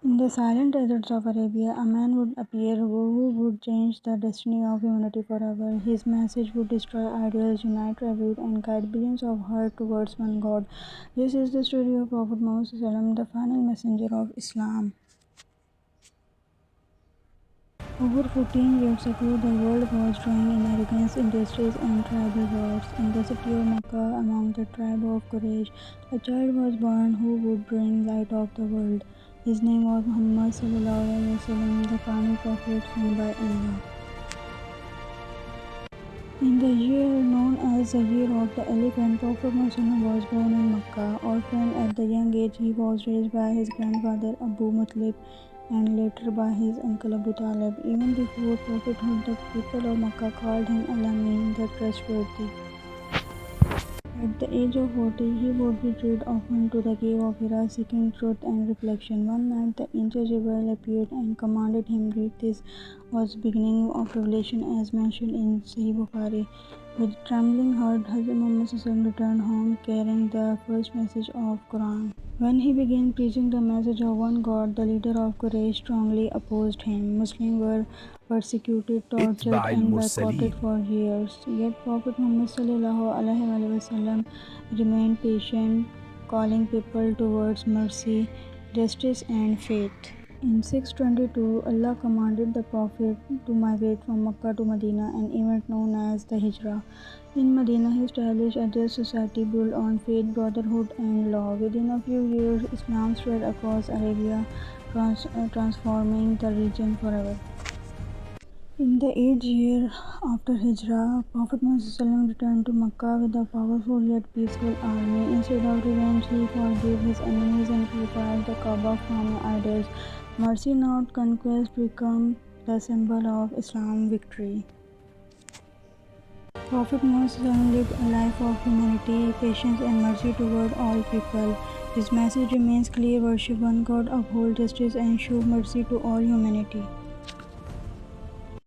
In the silent deserts of Arabia, a man would appear who would change the destiny of humanity forever. His message would destroy idols, unite tributes, and guide billions of hearts towards one God. This is the story of Prophet Muhammad, the final messenger of Islam. Over 14 years ago, the world was drawing in arrogance, injustice, and tribal wars. In the city of Mecca, among the tribe of Quraysh, a child was born who would bring light of the world. His name was Muhammad, the final prophet sent by Allah. In the year known as the Year of the Elephant, Prophet Muhammad was born in Mecca. Orphaned at the young age, he was raised by his grandfather Abu Muttalib and later by his uncle Abu Talib. Even before prophethood, the people of Mecca called him al-Amin, the trustworthy. At the age of 40, he would retreat often to the cave of Hira, seeking truth and reflection. One night, the angel Jibril appeared and commanded him read. This was the beginning of revelation as mentioned in Sahih Bukhari. With trembling heart, Hazrat Muhammad returned home carrying the first message of Quran. When he began preaching the message of one God, the leader of Quraysh strongly opposed him. Muslims were persecuted, tortured, and boycotted for years. Yet Prophet Muhammad remained patient, calling people towards mercy, justice, and faith. In 622, Allah commanded the Prophet to migrate from Mecca to Medina, an event known as the Hijrah. In Medina, he established a just society built on faith, brotherhood, and law. Within a few years, Islam spread across Arabia, transforming the region forever. In the 8th year after Hijrah, Prophet Muhammad returned to Mecca with a powerful yet peaceful army. Instead of revenge, he forgave his enemies and purified the Kaaba from idols. Mercy, not conquest, became the symbol of Islam's victory. Prophet Muhammad lived a life of humanity, patience, and mercy toward all people. His message remains clear: worship one God, uphold justice, and show mercy to all humanity.